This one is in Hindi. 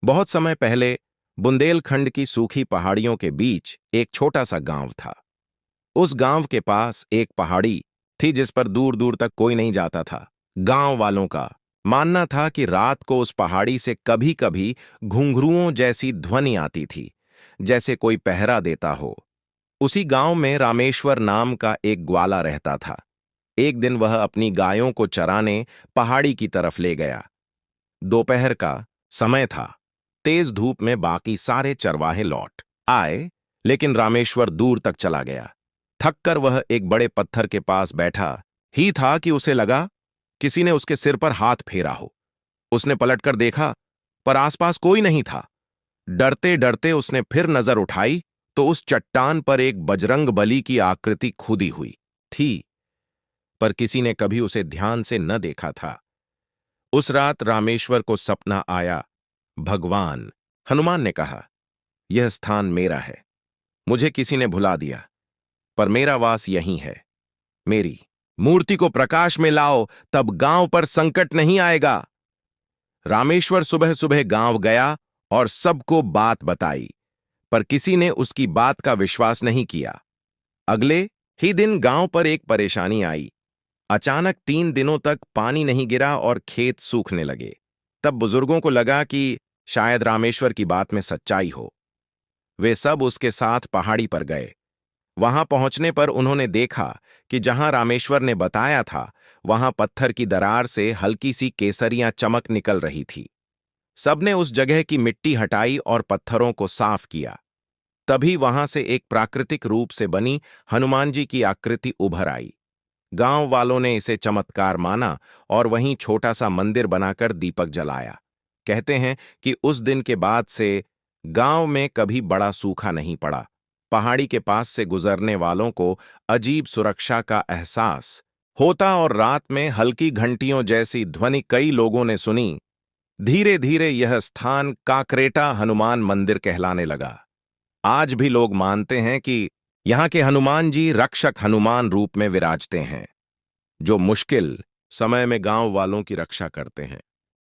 बहुत समय पहले बुंदेलखंड की सूखी पहाड़ियों के बीच एक छोटा सा गांव था। उस गांव के पास एक पहाड़ी थी जिस पर दूर दूर तक कोई नहीं जाता था। गांव वालों का मानना था कि रात को उस पहाड़ी से कभी कभी घुंघरुओं जैसी ध्वनि आती थी, जैसे कोई पहरा देता हो। उसी गांव में रामेश्वर नाम का एक ग्वाला रहता था। एक दिन वह अपनी गायों को चराने पहाड़ी की तरफ ले गया। दोपहर का समय था। तेज धूप में बाकी सारे चरवाहे लौट आए, लेकिन रामेश्वर दूर तक चला गया। थककर वह एक बड़े पत्थर के पास बैठा ही था कि उसे लगा किसी ने उसके सिर पर हाथ फेरा हो। उसने पलटकर देखा, पर आसपास कोई नहीं था। डरते डरते उसने फिर नजर उठाई तो उस चट्टान पर एक बजरंग बली की आकृति खुदी हुई थी, पर किसी ने कभी उसे ध्यान से न देखा था। उस रात रामेश्वर को सपना आया। भगवान हनुमान ने कहा, यह स्थान मेरा है। मुझे किसी ने भुला दिया, पर मेरा वास यहीं है। मेरी मूर्ति को प्रकाश में लाओ, तब गांव पर संकट नहीं आएगा। रामेश्वर सुबह सुबह गांव गया और सबको बात बताई, पर किसी ने उसकी बात का विश्वास नहीं किया। अगले ही दिन गांव पर एक परेशानी आई। अचानक 3 दिनों तक पानी नहीं गिरा और खेत सूखने लगे। तब बुजुर्गों को लगा कि शायद रामेश्वर की बात में सच्चाई हो। वे सब उसके साथ पहाड़ी पर गए। वहां पहुंचने पर उन्होंने देखा कि जहां रामेश्वर ने बताया था, वहां पत्थर की दरार से हल्की सी केसरियां चमक निकल रही थी। सबने उस जगह की मिट्टी हटाई और पत्थरों को साफ किया। तभी वहां से एक प्राकृतिक रूप से बनी हनुमान जी की आकृति उभर आई। गांव वालों ने इसे चमत्कार माना और वहीं छोटा सा मंदिर बनाकर दीपक जलाया। कहते हैं कि उस दिन के बाद से गांव में कभी बड़ा सूखा नहीं पड़ा। पहाड़ी के पास से गुजरने वालों को अजीब सुरक्षा का एहसास होता और रात में हल्की घंटियों जैसी ध्वनि कई लोगों ने सुनी। धीरे धीरे यह स्थान काकरेटा हनुमान मंदिर कहलाने लगा। आज भी लोग मानते हैं कि यहाँ के हनुमान जी रक्षक हनुमान रूप में विराजते हैं, जो मुश्किल समय में गांव वालों की रक्षा करते हैं।